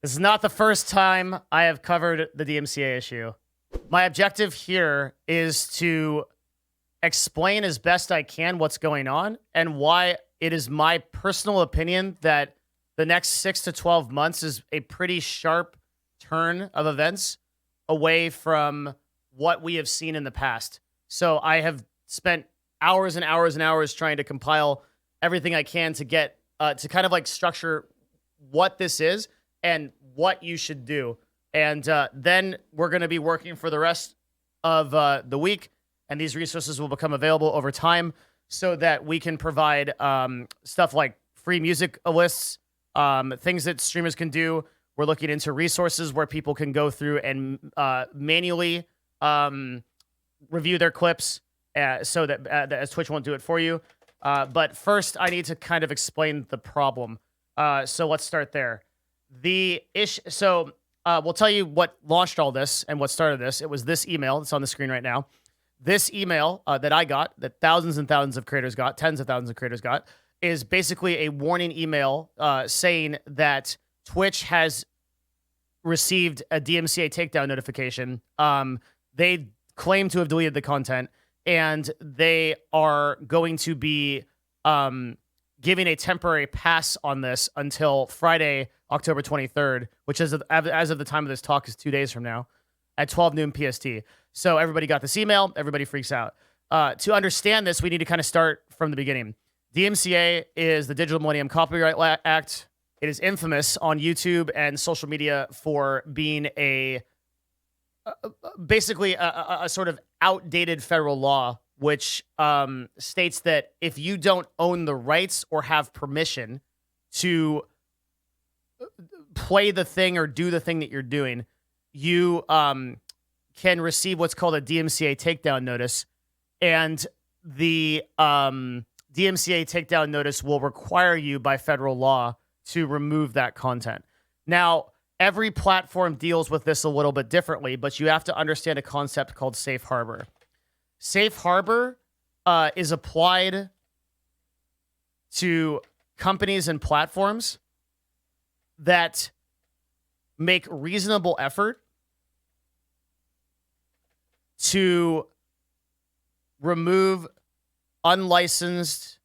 This is not the first time I have covered the DMCA issue. My objective here is to explain as best I can what's going on and why it is my personal opinion that the next 6 to 12 months is a pretty sharp turn of events away from what we have seen in the past. So I have spent hours and hours and hours trying to compile everything I can to get to kind of like structure what this is and what you should do. And then we're going to be working for the rest of the week, and these resources will become available over time so that we can provide stuff like free music lists, things that streamers can do. We're looking into resources where people can go through and manually review their clips so that as Twitch won't do it for you. But first, I need to kind of explain the problem. So let's start there. The issue. So we'll tell you what launched all this and what started this. It was this email that's on the screen right now. This email that I got, that thousands and thousands of creators got, tens of thousands of creators got, is basically a warning email saying that Twitch has received a DMCA takedown notification. They claim to have deleted the content, and they are going to be giving a temporary pass on this until Friday, October 23rd, which is as of the time of this talk is 2 days from now at 12 noon PST. So everybody got this email. Everybody freaks out. To understand this, we need to kind of start from the beginning. DMCA is the Digital Millennium Copyright Act. It is infamous on YouTube and social media for being basically a sort of outdated federal law, which states that if you don't own the rights or have permission to play the thing or do the thing that you're doing, you can receive what's called a DMCA takedown notice. And the DMCA takedown notice will require you by federal law to remove that content. Now, every platform deals with this a little bit differently, but you have to understand a concept called safe harbor. Safe harbor is applied to companies and platforms that make reasonable effort to remove unlicensed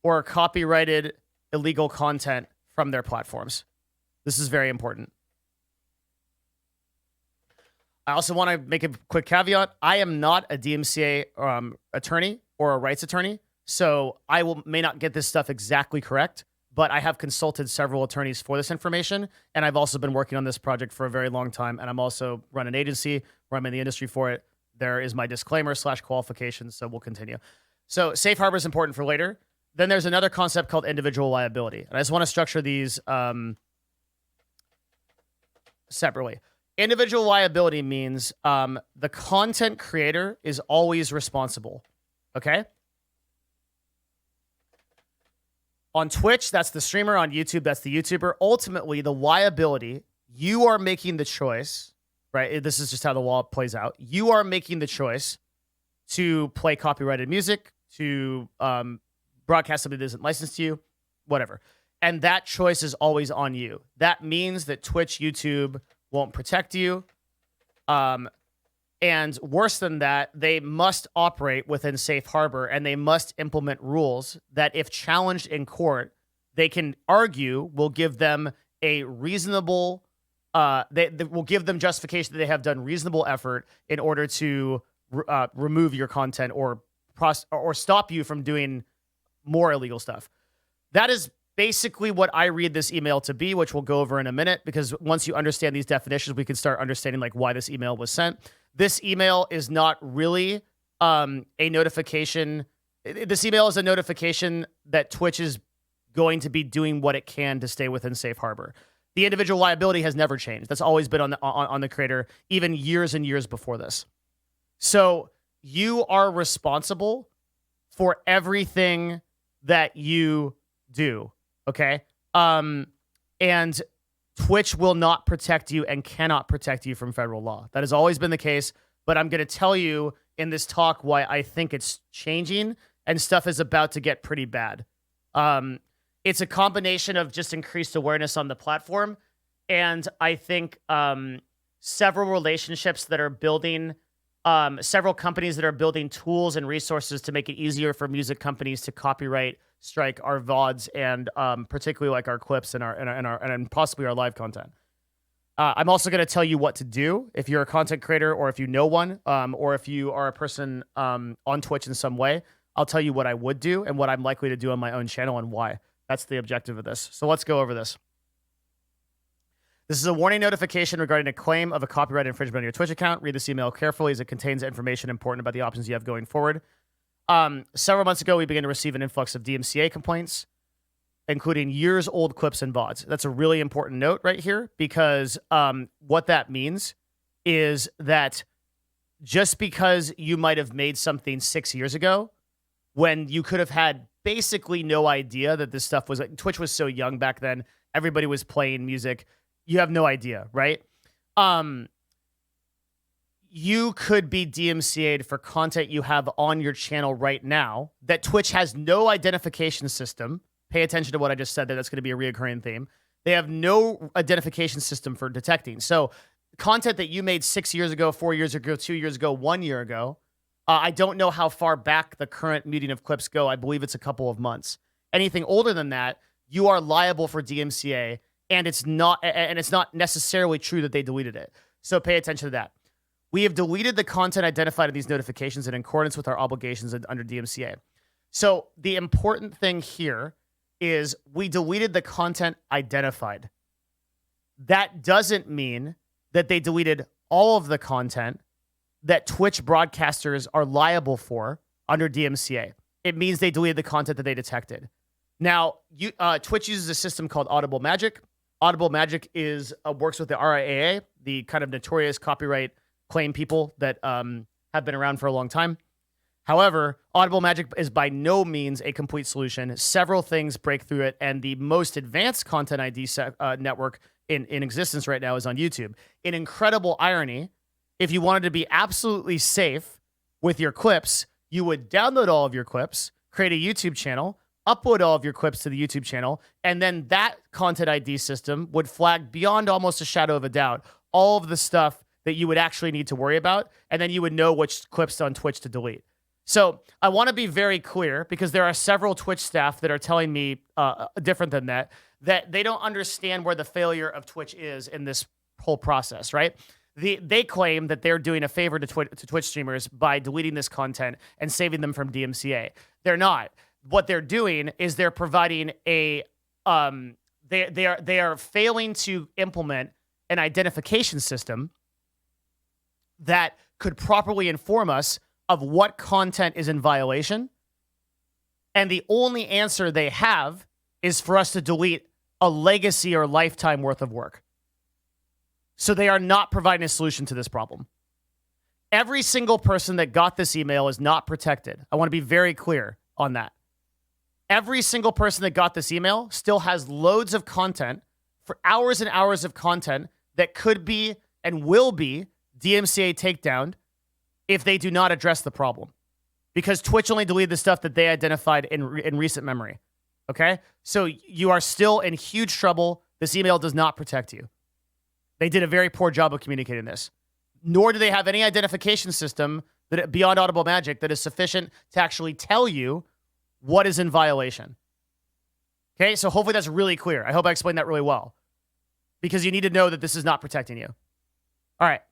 or copyrighted illegal content from their platforms. This is very important. I also want to make a quick caveat. I am not a DMCA attorney or a rights attorney, so I may not get this stuff exactly correct, but I have consulted several attorneys for this information, and I've also been working on this project for a very long time, and I'm also run an agency where I'm in the industry for it. There is my disclaimer / qualifications, so we'll continue. So safe harbor is important for later. Then there's another concept called individual liability, and I just want to structure these separately. Individual liability means the content creator is always responsible, okay? On Twitch, that's the streamer. On YouTube, that's the YouTuber. Ultimately, the liability, you are making the choice, right? This is just how the law plays out. You are making the choice to play copyrighted music, to broadcast something that isn't licensed to you, whatever. And that choice is always on you. That means that Twitch, YouTube won't protect you. And worse than that, they must operate within safe harbor, and they must implement rules that, if challenged in court, they can argue will give them a reasonable, they will give them justification that they have done reasonable effort in order to remove your content or stop you from doing more illegal stuff. That is basically what I read this email to be, which we'll go over in a minute, because once you understand these definitions, we can start understanding like why this email was sent. This email is not really a notification. This email is a notification that Twitch is going to be doing what it can to stay within safe harbor. The individual liability has never changed. That's always been on the creator, even years and years before this. So you are responsible for everything that you do, okay? And Twitch will not protect you and cannot protect you from federal law. That has always been the case, but I'm going to tell you in this talk why I think it's changing and stuff is about to get pretty bad. It's a combination of just increased awareness on the platform And I think several relationships that are building, several companies that are building tools and resources to make it easier for music companies to copyright strike our VODs and particularly like our clips and possibly our live content. I'm also going to tell you what to do if you're a content creator or if you know one, or if you are a person on Twitch in some way. I'll tell you what I would do and what I'm likely to do on my own channel and why. That's the objective of this. So let's go over this. This is a warning notification regarding a claim of a copyright infringement on your Twitch account. Read this email carefully as it contains information important about the options you have going forward. Several months ago, we began to receive an influx of DMCA complaints, including years-old clips and VODs. That's a really important note right here because what that means is that just because you might have made something 6 years ago when you could have had basically no idea that this stuff was... Twitch was so young back then. Everybody was playing music. You have no idea, right? You could be DMCA'd for content you have on your channel right now that Twitch has no identification system. Pay attention to what I just said there. That's going to be a reoccurring theme. They have no identification system for detecting. So content that you made 6 years ago, 4 years ago, 2 years ago, 1 year ago, I don't know how far back the current muting of clips go. I believe it's a couple of months. Anything older than that, you are liable for DMCA, and it's not necessarily true that they deleted it. So pay attention to that. We have deleted the content identified in these notifications in accordance with our obligations under DMCA. So the important thing here is we deleted the content identified. That doesn't mean that they deleted all of the content that Twitch broadcasters are liable for under DMCA. It means they deleted the content that they detected. Now, Twitch uses a system called Audible Magic. Audible Magic works with the RIAA, the kind of notorious copyright claim people that have been around for a long time. However, Audible Magic is by no means a complete solution. Several things break through it, and the most advanced content ID network in existence right now is on YouTube. In incredible irony, if you wanted to be absolutely safe with your clips, you would download all of your clips, create a YouTube channel, upload all of your clips to the YouTube channel, and then that content ID system would flag beyond almost a shadow of a doubt all of the stuff that you would actually need to worry about, and then you would know which clips on Twitch to delete. So I want to be very clear because there are several Twitch staff that are telling me different than that they don't understand where the failure of Twitch is in this whole process, right? They claim that they're doing a favor to Twitch streamers by deleting this content and saving them from DMCA. They're not. What they're doing is they're providing they are failing to implement an identification system that could properly inform us of what content is in violation. And the only answer they have is for us to delete a legacy or lifetime worth of work. So they are not providing a solution to this problem. Every single person that got this email is not protected. I want to be very clear on that. Every single person that got this email still has loads of content for hours and hours of content that could be and will be DMCA takedown if they do not address the problem. Because Twitch only deleted the stuff that they identified in recent memory. Okay? So you are still in huge trouble. This email does not protect you. They did a very poor job of communicating this. Nor do they have any identification system that beyond Audible Magic that is sufficient to actually tell you what is in violation. Okay? So hopefully that's really clear. I hope I explained that really well. Because you need to know that this is not protecting you. All right.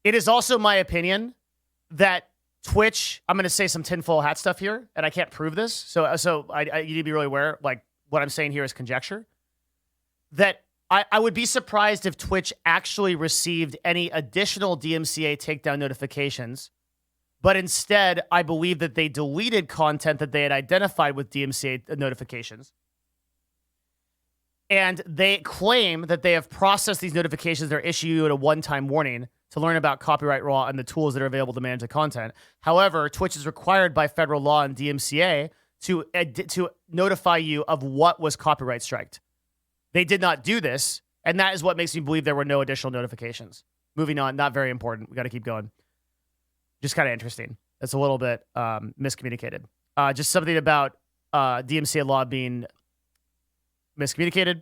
It is also my opinion that Twitch, I'm going to say some tinfoil hat stuff here, and I can't prove this, so you need to be really aware, like, what I'm saying here is conjecture, that I would be surprised if Twitch actually received any additional DMCA takedown notifications, but instead, I believe that they deleted content that they had identified with DMCA notifications. And they claim that they have processed these notifications that are issued a one-time warning to learn about copyright law and the tools that are available to manage the content. However, Twitch is required by federal law and DMCA to notify you of what was copyright striked. They did not do this, and that is what makes me believe there were no additional notifications. Moving on, not very important. We got to keep going. Just kind of interesting. That's a little bit miscommunicated. Just something about DMCA law being miscommunicated.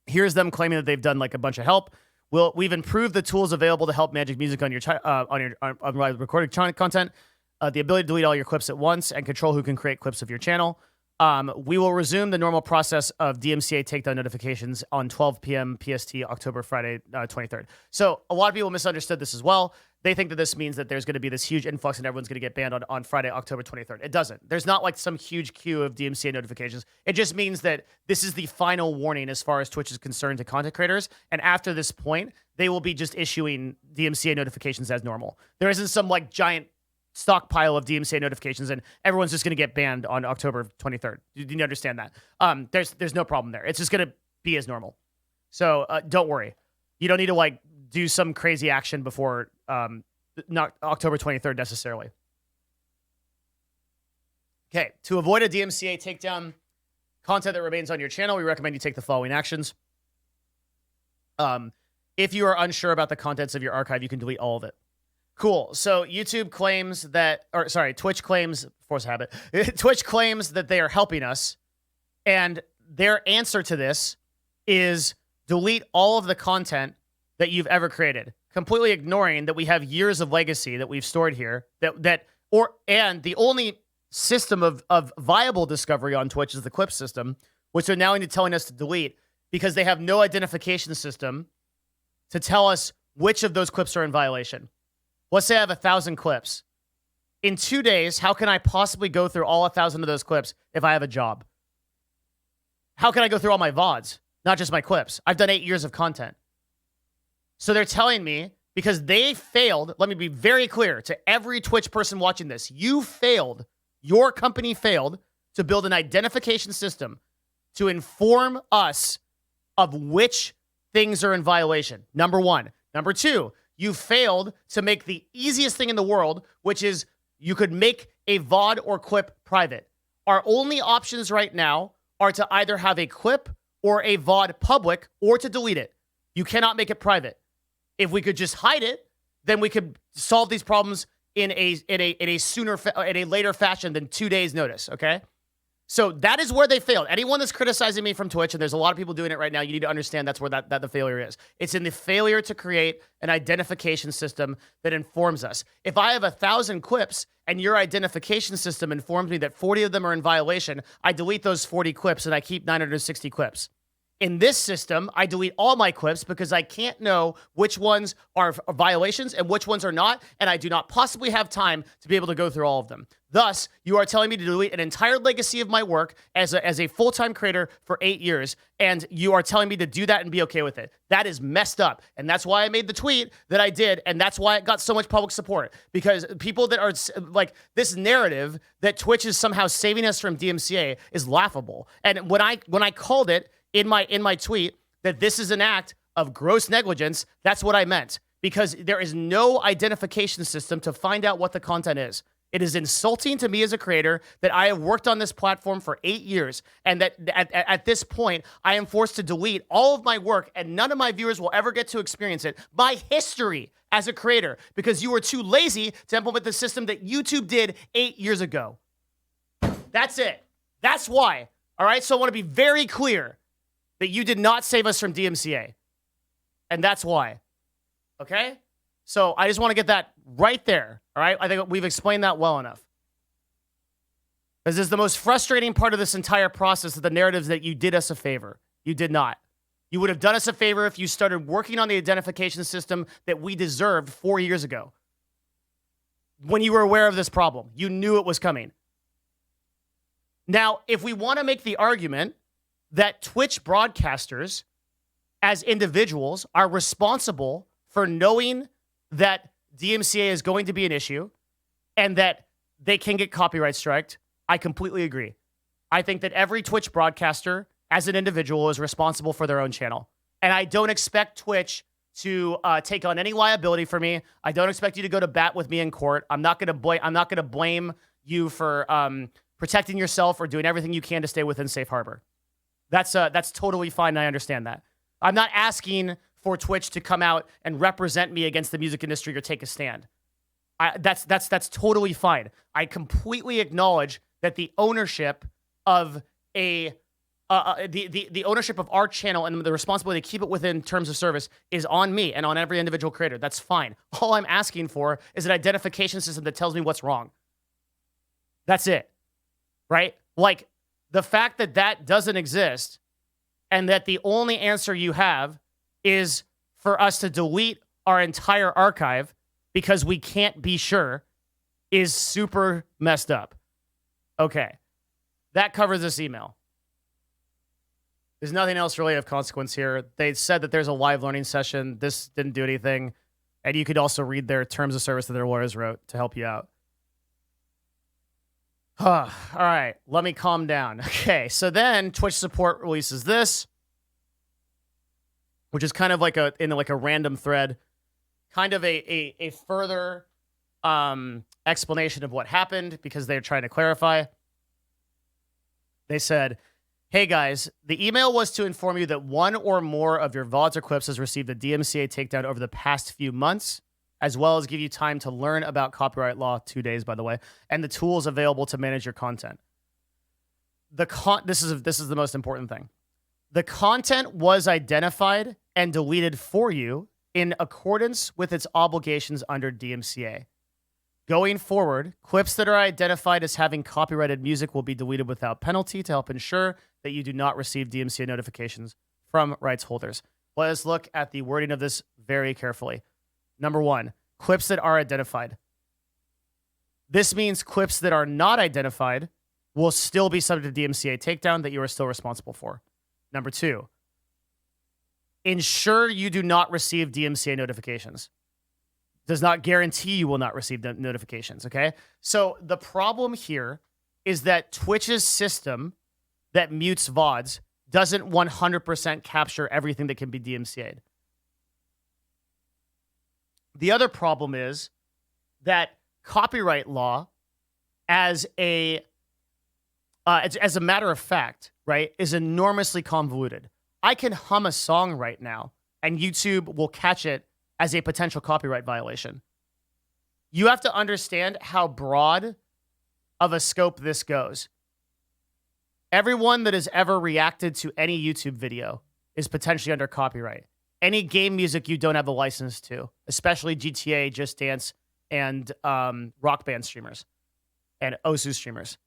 Here's them claiming that they've done like a bunch of help. We've improved the tools available to help manage music on your recorded content. The ability to delete all your clips at once and control who can create clips of your channel. We will resume the normal process of DMCA takedown notifications on 12 p.m. PST, Friday, 23rd. So a lot of people misunderstood this as well. They think that this means that there's going to be this huge influx and everyone's going to get banned on Friday, October 23rd. It doesn't. There's not like some huge queue of DMCA notifications. It just means that this is the final warning as far as Twitch is concerned to content creators. And after this point, they will be just issuing DMCA notifications as normal. There isn't some like giant stockpile of DMCA notifications and everyone's just going to get banned on October 23rd. Do you understand that? There's no problem there. It's just going to be as normal. So don't worry. You don't need to like do some crazy action before not October 23rd necessarily. Okay, to avoid a DMCA takedown content that remains on your channel, we recommend you take the following actions. If you are unsure about the contents of your archive, you can delete all of it. Cool. So YouTube claims that, or sorry, Twitch claims, force habit, Twitch claims that they are helping us. And their answer to this is delete all of the content that you've ever created, completely ignoring that we have years of legacy that we've stored here. And the only system of viable discovery on Twitch is the clip system, which they're now telling us to delete because they have no identification system to tell us which of those clips are in violation. Let's say I have 1,000 clips. In 2 days, how can I possibly go through all 1,000 of those clips if I have a job? How can I go through all my VODs, not just my clips? I've done 8 years of content. So they're telling me, because they failed, let me be very clear to every Twitch person watching this, you failed, your company failed to build an identification system to inform us of which things are in violation. Number one. Number two, you failed to make the easiest thing in the world, which is you could make a VOD or clip private. Our only options right now are to either have a clip or a VOD public or to delete it. You cannot make it private. If we could just hide it, then we could solve these problems in a later fashion than 2 days notice, okay? So that is where they failed. Anyone that's criticizing me from Twitch, and there's a lot of people doing it right now, you need to understand that's where that the failure is. It's in the failure to create an identification system that informs us. If I have 1,000 clips and your identification system informs me that 40 of them are in violation, I delete those 40 clips and I keep 960 clips. In this system, I delete all my clips because I can't know which ones are violations and which ones are not, and I do not possibly have time to be able to go through all of them. Thus, you are telling me to delete an entire legacy of my work as a full-time creator for 8 years, and you are telling me to do that and be okay with it. That is messed up, and that's why I made the tweet that I did, and that's why it got so much public support, because people that are like, this narrative that Twitch is somehow saving us from DMCA is laughable. And when I called it in my tweet that this is an act of gross negligence, that's what I meant, because there is no identification system to find out what the content is. It is insulting to me as a creator that I have worked on this platform for 8 years, and that at this point, I am forced to delete all of my work, and none of my viewers will ever get to experience it. My history as a creator, because you were too lazy to implement the system that YouTube did 8 years ago. That's it. That's why. All right? So I want to be very clear that you did not save us from DMCA. And that's why. Okay? So I just want to get that right there. All right? I think we've explained that well enough. This is the most frustrating part of this entire process of the narratives that you did us a favor. You did not. You would have done us a favor if you started working on the identification system that we deserved 4 years ago. When you were aware of this problem. You knew it was coming. Now, if we want to make the argument that Twitch broadcasters, as individuals, are responsible for knowing that DMCA is going to be an issue and that they can get copyright striked, I completely agree. I think that every Twitch broadcaster, as an individual, is responsible for their own channel. And I don't expect Twitch to take on any liability for me. I don't expect you to go to bat with me in court. I'm not going to blame you for protecting yourself or doing everything you can to stay within safe harbor. That's totally fine, and I understand that. I'm not asking for Twitch to come out and represent me against the music industry or take a stand. That's totally fine. I completely acknowledge that the ownership of the ownership of our channel and the responsibility to keep it within terms of service is on me and on every individual creator. That's fine. All I'm asking for is an identification system that tells me what's wrong. That's it, right? Like, the fact that that doesn't exist and that the only answer you have is for us to delete our entire archive because we can't be sure is super messed up. Okay. That covers this email. There's nothing else really of consequence here. They said that there's a live learning session. This didn't do anything. And you could also read their terms of service that their lawyers wrote to help you out. All right, let me calm down. Okay, so then Twitch support releases this, which is kind of like in a random thread, kind of a further explanation of what happened because they're trying to clarify. They said, hey guys, the email was to inform you that one or more of your VODs or clips has received a DMCA takedown over the past few months, as well as give you time to learn about copyright law, 2 days, by the way, and the tools available to manage your content. This is the most important thing. The content was identified and deleted for you in accordance with its obligations under DMCA. Going forward, clips that are identified as having copyrighted music will be deleted without penalty to help ensure that you do not receive DMCA notifications from rights holders. Let us look at the wording of this very carefully. Number one, clips that are identified. This means clips that are not identified will still be subject to DMCA takedown that you are still responsible for. Number two, ensure you do not receive DMCA notifications. Does not guarantee you will not receive the notifications, okay? So the problem here is that Twitch's system that mutes VODs doesn't 100% capture everything that can be DMCA'd. The other problem is that copyright law, as a matter of fact, right, is enormously convoluted. I can hum a song right now, and YouTube will catch it as a potential copyright violation. You have to understand how broad of a scope this goes. Everyone that has ever reacted to any YouTube video is potentially under copyright. Any game music you don't have a license to, especially GTA, Just Dance, and Rock Band streamers, and Osu streamers.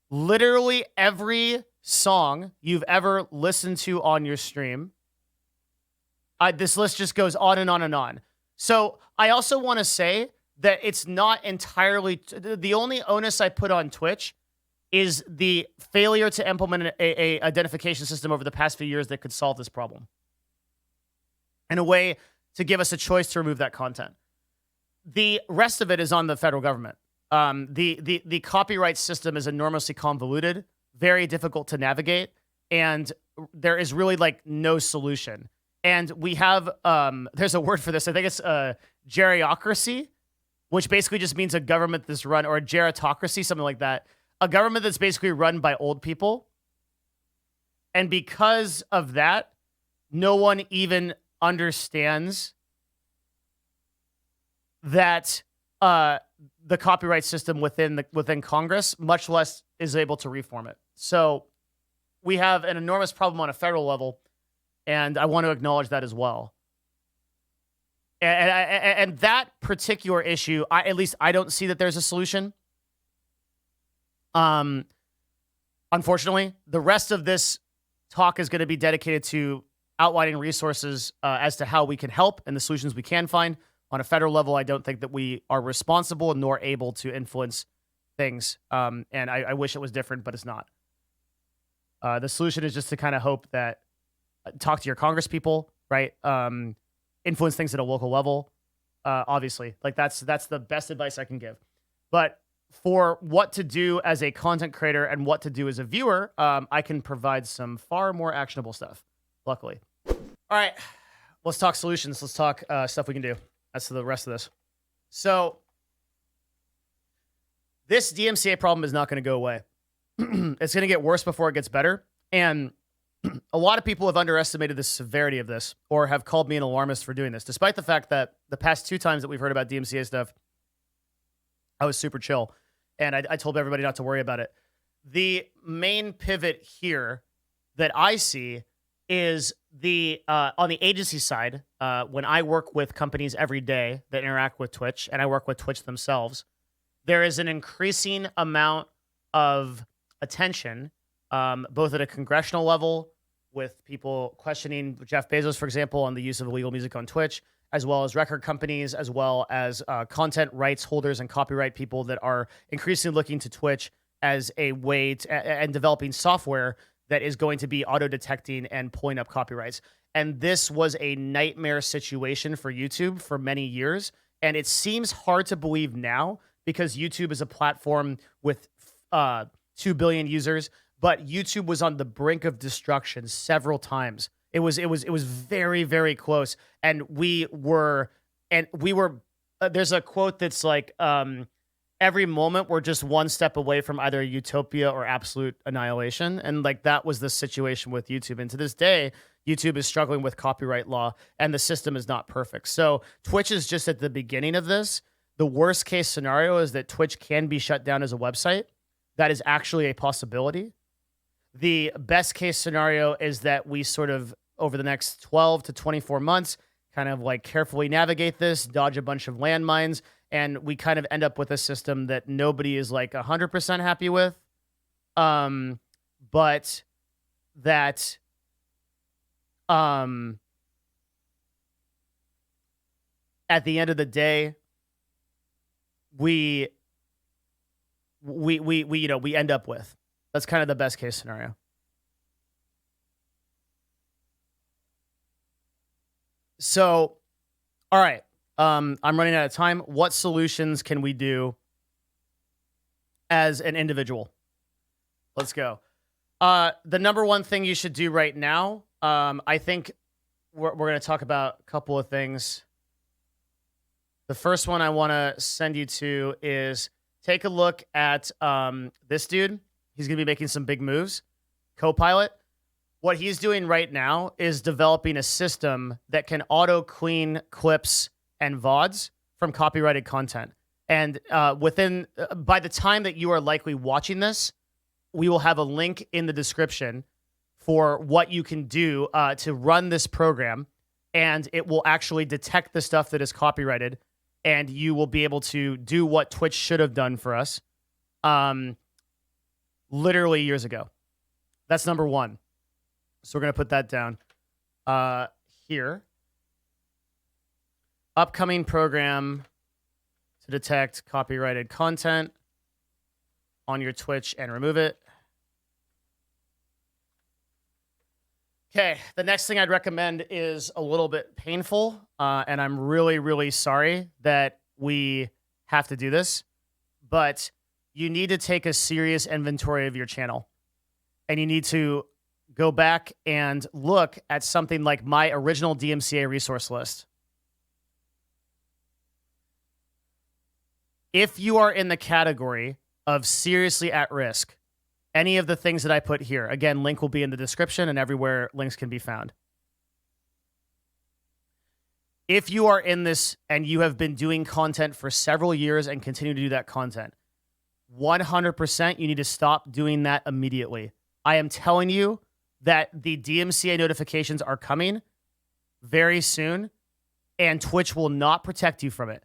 Literally every song you've ever listened to on your stream, this list just goes on and on and on. So I also want to say that it's not entirely... The only onus I put on Twitch is the failure to implement a identification system over the past few years that could solve this problem, and a way to give us a choice to remove that content. The rest of it is on the federal government. The copyright system is enormously convoluted, very difficult to navigate, and there is really like no solution. And we have, there's a word for this. I think it's geriocracy, which basically just means a government that's run, or a gerontocracy, something like that. A government that's basically run by old people. And because of that, no one even understands that the copyright system within Congress, much less is able to reform it. So we have an enormous problem on a federal level, and I want to acknowledge that as well. And that particular issue, at least I don't see that there's a solution. Unfortunately, the rest of this talk is going to be dedicated to outlining resources as to how we can help and the solutions we can find. On a federal level, I don't think that we are responsible nor able to influence things. And I wish it was different, but it's not. The solution is just to kind of hope that talk to your Congress people, right? Influence things at a local level. Obviously, like that's the best advice I can give. But for what to do as a content creator and what to do as a viewer, I can provide some far more actionable stuff, luckily. All right, let's talk solutions. Let's talk stuff we can do. That's the rest of this. So this DMCA problem is not going to go away. It's going to get worse before it gets better. And a lot of people have underestimated the severity of this, or have called me an alarmist for doing this, despite the fact that the past 2 times that we've heard about DMCA stuff, I was super chill. and I told everybody not to worry about it. The main pivot here that I see is the on the agency side, when I work with companies every day that interact with Twitch, and I work with Twitch themselves, there is an increasing amount of attention, both at a congressional level, with people questioning Jeff Bezos, for example, on the use of illegal music on Twitch, as well as record companies, as well as content rights holders and copyright people that are increasingly looking to Twitch as a way to, and developing software that is going to be auto-detecting and pulling up copyrights. And this was a nightmare situation for YouTube for many years. And it seems hard to believe now because YouTube is a platform with 2 billion users, but YouTube was on the brink of destruction several times. It was very, very close. And we were, there's a quote that's like, every moment we're just one step away from either utopia or absolute annihilation. And like, that was the situation with YouTube. And to this day, YouTube is struggling with copyright law and the system is not perfect. So Twitch is just at the beginning of this. The worst case scenario is that Twitch can be shut down as a website. That is actually a possibility. The best case scenario is that we sort of, over the next 12 to 24 months, kind of like carefully navigate this, dodge a bunch of landmines, and we kind of end up with a system that nobody is like 100% happy with. But that at the end of the day, we end up with. That's kind of the best case scenario. So, all right. I'm running out of time. What solutions can we do as an individual? Let's go. The number one thing you should do right now, I think we're going to talk about a couple of things. The first one I want to send you to is take a look at this dude. He's going to be making some big moves. Copilot. What he's doing right now is developing a system that can auto clean clips and VODs from copyrighted content. And by the time that you are likely watching this, we will have a link in the description for what you can do to run this program. And it will actually detect the stuff that is copyrighted. And you will be able to do what Twitch should have done for us literally years ago. That's number one. So we're going to put that down here. Upcoming program to detect copyrighted content on your Twitch and remove it. Okay, the next thing I'd recommend is a little bit painful, and I'm really, really sorry that we have to do this, but you need to take a serious inventory of your channel, and you need to go back and look at something like my original DMCA resource list. If you are in the category of seriously at risk, any of the things that I put here, again, link will be in the description and everywhere links can be found. If you are in this and you have been doing content for several years and continue to do that content, 100% you need to stop doing that immediately. I am telling you that the DMCA notifications are coming very soon and Twitch will not protect you from it.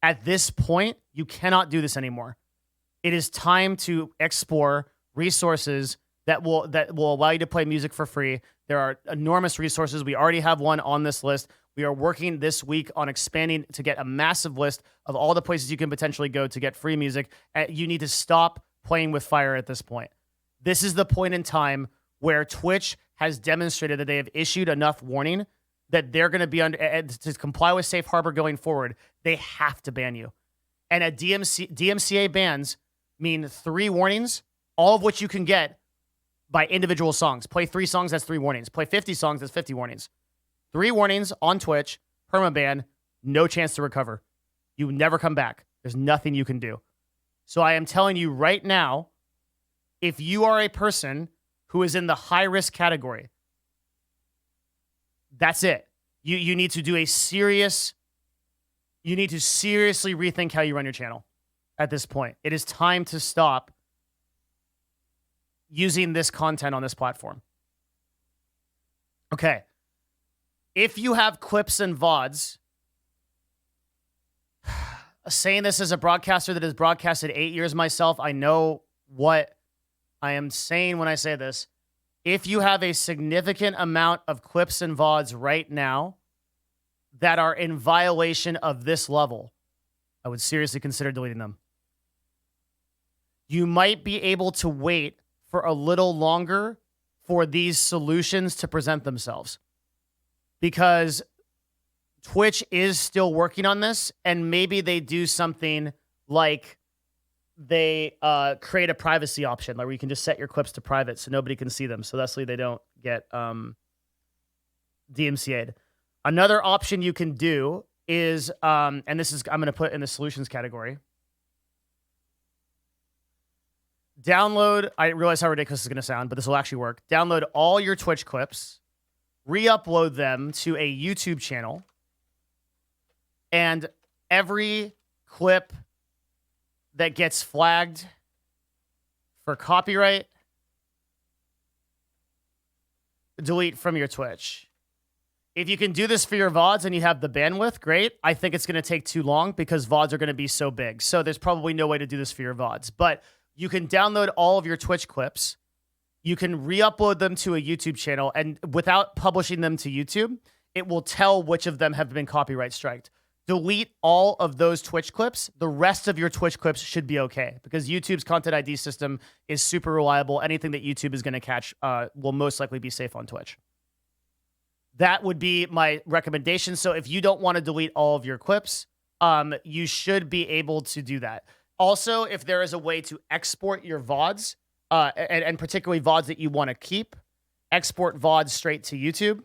At this point, you cannot do this anymore. It is time to explore resources that will allow you to play music for free. There are enormous resources. We already have one on this list. We are working this week on expanding to get a massive list of all the places you can potentially go to get free music. You need to stop playing with fire at this point. This is the point in time where Twitch has demonstrated that they have issued enough warning that they're going to be under to comply with safe harbor going forward. They have to ban you. And a DMCA bans mean 3 warnings, all of which you can get by individual songs. Play 3 songs, that's 3 warnings. Play 50 songs, that's 50 warnings. 3 warnings on Twitch, permaban, no chance to recover. You never come back. There's nothing you can do. So I am telling you right now, if you are a person who is in the high-risk category, that's it. You need to do you need to seriously rethink how you run your channel. at this point. It is time to stop using this content on this platform. Okay. If you have clips and VODs, saying this as a broadcaster that has broadcasted 8 years myself, I know what I am saying when I say this. If you have a significant amount of clips and VODs right now that are in violation of this level, I would seriously consider deleting them. You might be able to wait for a little longer for these solutions to present themselves, because Twitch is still working on this, and maybe they do something like they create a privacy option, like where you can just set your clips to private so nobody can see them, so thusly they don't get DMCA'd. Another option you can do is, and this is, I'm going to put in the solutions category. Download, I realize how ridiculous this is going to sound, but this will actually work. Download all your Twitch clips, re-upload them to a YouTube channel, and every clip that gets flagged for copyright, delete from your Twitch. If you can do this for your VODs and you have the bandwidth, great. I think it's going to take too long because VODs are going to be so big. So there's probably no way to do this for your VODs. But you can download all of your Twitch clips. You can re-upload them to a YouTube channel, and without publishing them to YouTube, it will tell which of them have been copyright striked. Delete all of those Twitch clips. The rest of your Twitch clips should be okay, because YouTube's content ID system is super reliable. Anything that YouTube is going to catch will most likely be safe on Twitch. That would be my recommendation. So if you don't want to delete all of your clips, you should be able to do that. Also, if there is a way to export your VODs, and particularly VODs that you want to keep, export VODs straight to YouTube,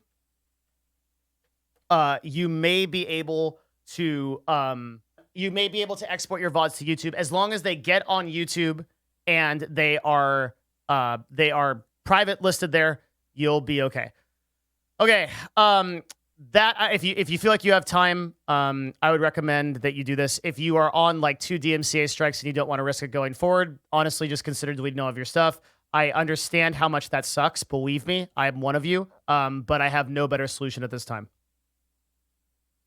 you may be able to export your VODs to YouTube as long as they get on YouTube and they are private listed there. You'll be okay. Okay. That if you feel like you have time, I would recommend that you do this. If you are on like 2 DMCA strikes and you don't want to risk it going forward, honestly, just consider deleting all of your stuff. I understand how much that sucks. Believe me, I am one of you. But I have no better solution at this time.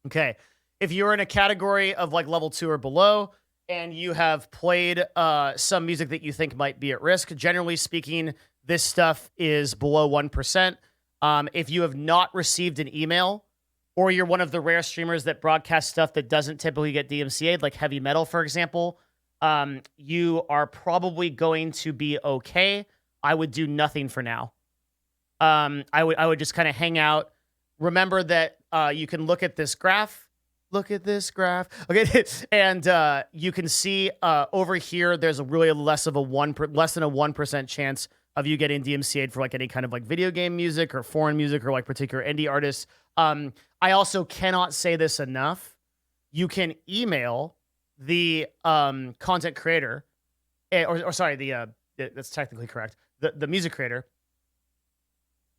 Okay. If you're in a category of like level 2 or below, and you have played some music that you think might be at risk, generally speaking, this stuff is below 1%. If you have not received an email, or you're one of the rare streamers that broadcast stuff that doesn't typically get DMCA'd, like heavy metal, for example, you are probably going to be okay. I would do nothing for now. I would just kind of hang out. Remember that you can look at this graph. Look at this graph. Okay, and you can see over here, there's a really less than a 1% chance of you getting DMCA'd for like any kind of like video game music or foreign music or like particular indie artists. I also cannot say this enough. You can email the content creator, or sorry, that's technically correct, the music creator,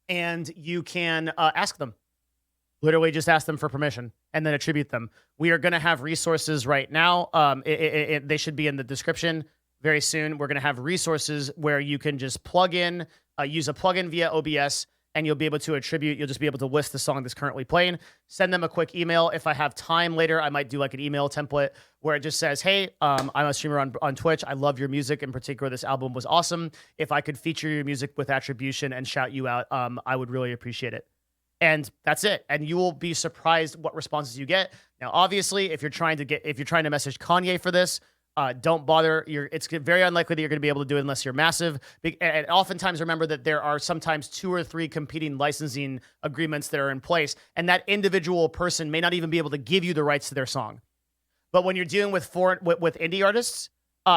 and you can ask them. Literally just ask them for permission and then attribute them. We are going to have resources right now. They should be in the description very soon. We're going to have resources where you can just plug in, use a plugin via OBS, and you'll be able to attribute. You'll just be able to list the song that's currently playing. Send them a quick email. If I have time later, I might do like an email template where it just says, hey, I'm a streamer on Twitch. I love your music. In particular, this album was awesome. If I could feature your music with attribution and shout you out, I would really appreciate it. And that's it. And you will be surprised what responses you get. Now, obviously, if you're trying to message Kanye for this, don't bother. It's very unlikely that you're going to be able to do it unless you're massive. And oftentimes, remember that there are sometimes 2 or 3 competing licensing agreements that are in place, and that individual person may not even be able to give you the rights to their song. But when you're dealing with indie artists,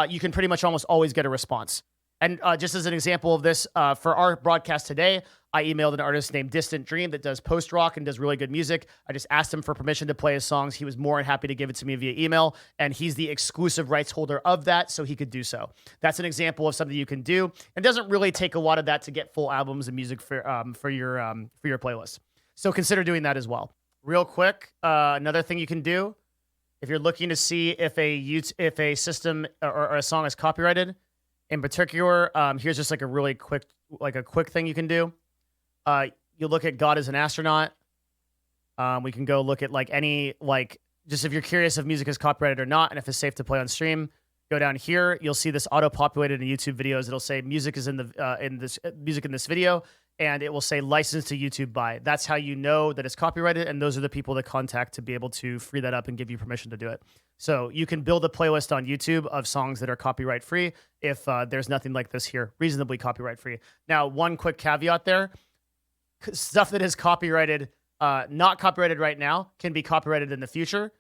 you can pretty much almost always get a response. And just as an example of this, for our broadcast today, I emailed an artist named Distant Dream that does post-rock and does really good music. I just asked him for permission to play his songs. He was more than happy to give it to me via email, and he's the exclusive rights holder of that, so he could do so. That's an example of something you can do. It doesn't really take a lot of that to get full albums and music for your playlist. So consider doing that as well. Real quick, another thing you can do if you're looking to see if a system or a song is copyrighted, in particular, here's just like a really quick thing you can do. You look at God is an Astronaut. We can go look at like any just if you're curious if music is copyrighted or not, and if it's safe to play on stream. Go down here, you'll see this auto-populated in YouTube videos. It'll say music is in this video, and it will say license to YouTube by. That's how you know that it's copyrighted, and those are the people that contact to be able to free that up and give you permission to do it. So you can build a playlist on YouTube of songs that are copyright free if there's nothing like this here, reasonably copyright free. Now, one quick caveat there: stuff that is copyrighted, not copyrighted right now, can be copyrighted in the future.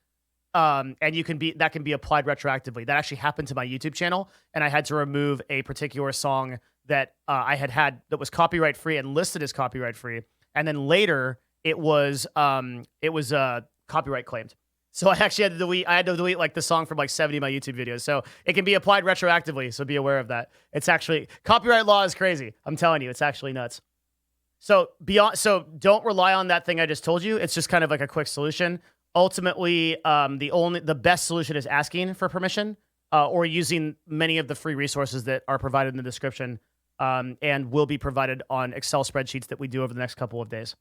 And that can be applied retroactively. That actually happened to my YouTube channel, and I had to remove a particular song that I had that was copyright free and listed as copyright free, and then later it was copyright claimed. So I actually had to delete like the song from like 70 of my YouTube videos. So it can be applied retroactively. So be aware of that. It's actually, copyright law is crazy. I'm telling you, it's actually nuts. So don't rely on that thing I just told you. It's just kind of like a quick solution. Ultimately, the best solution is asking for permission or using many of the free resources that are provided in the description and will be provided on Excel spreadsheets that we do over the next couple of days.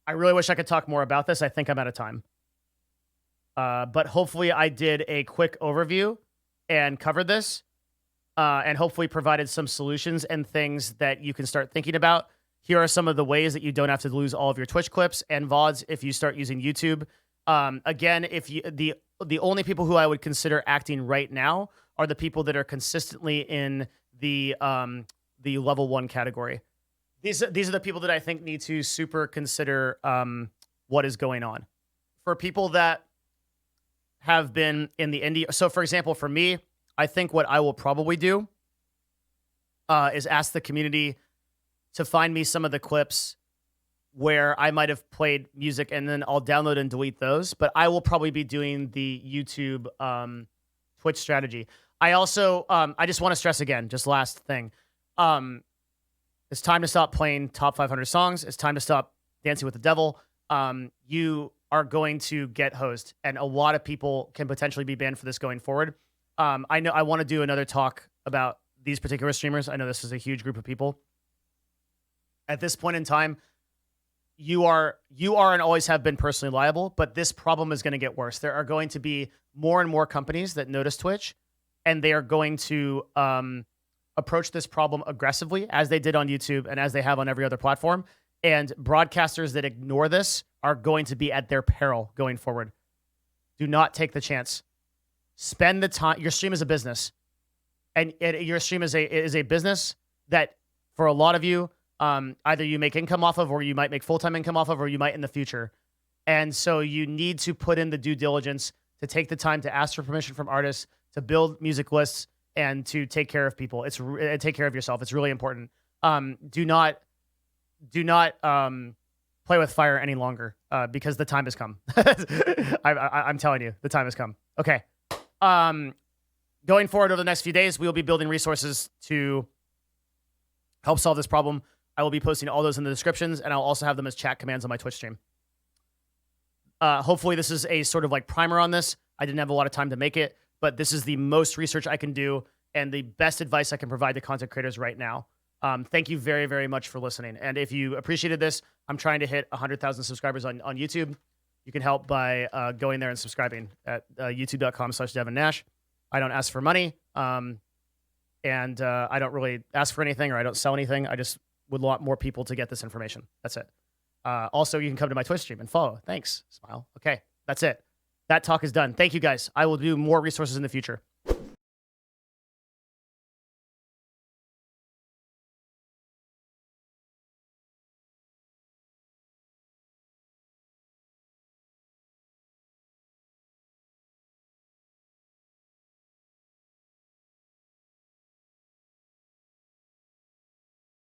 I really wish I could talk more about this. I think I'm out of time. But hopefully I did a quick overview and covered this and hopefully provided some solutions and things that you can start thinking about. Here are some of the ways that you don't have to lose all of your Twitch clips and VODs if you start using YouTube. Again, the only people who I would consider acting right now are the people that are consistently in the level 1 category. These are the people that I think need to super consider what is going on. For people that have been in the indie, so for example, for me, I think what I will probably do is ask the community to find me some of the clips where I might have played music, and then I'll download and delete those. But I will probably be doing the YouTube Twitch strategy. I also, I just want to stress again, just last thing. It's time to stop playing top 500 songs. It's time to stop dancing with the devil. You are going to get hosed, and a lot of people can potentially be banned for this going forward. I know I want to do another talk about these particular streamers. I know this is a huge group of people. At this point in time, you are and always have been personally liable, but this problem is going to get worse. There are going to be more and more companies that notice Twitch, and they are going to approach this problem aggressively, as they did on YouTube and as they have on every other platform. And broadcasters that ignore this are going to be at their peril going forward. Do not take the chance. Spend the time. Your stream is a business, and your stream is a business that, for a lot of you, either you make income off of, or you might make full-time income off of, or you might in the future. And so you need to put in the due diligence to take the time to ask for permission from artists, to build music lists, and to take care of people. Take care of yourself. It's really important. Do not play with fire any longer because the time has come. I'm telling you, the time has come. Okay. Going forward over the next few days, we will be building resources to help solve this problem. I will be posting all those in the descriptions, and I'll also have them as chat commands on my Twitch stream. Hopefully this is a sort of like primer on this. I didn't have a lot of time to make it, but this is the most research I can do and the best advice I can provide to content creators right now. Thank you very, very much for listening. And if you appreciated this, I'm trying to hit 100,000 subscribers on YouTube. You can help by going there and subscribing at youtube.com/DevinNash. I don't ask for money, and I don't really ask for anything, or I don't sell anything. I just would want more people to get this information. That's it. Also, you can come to my Twitch stream and follow. Thanks. Smile. Okay, that's it. That talk is done. Thank you, guys. I will do more resources in the future.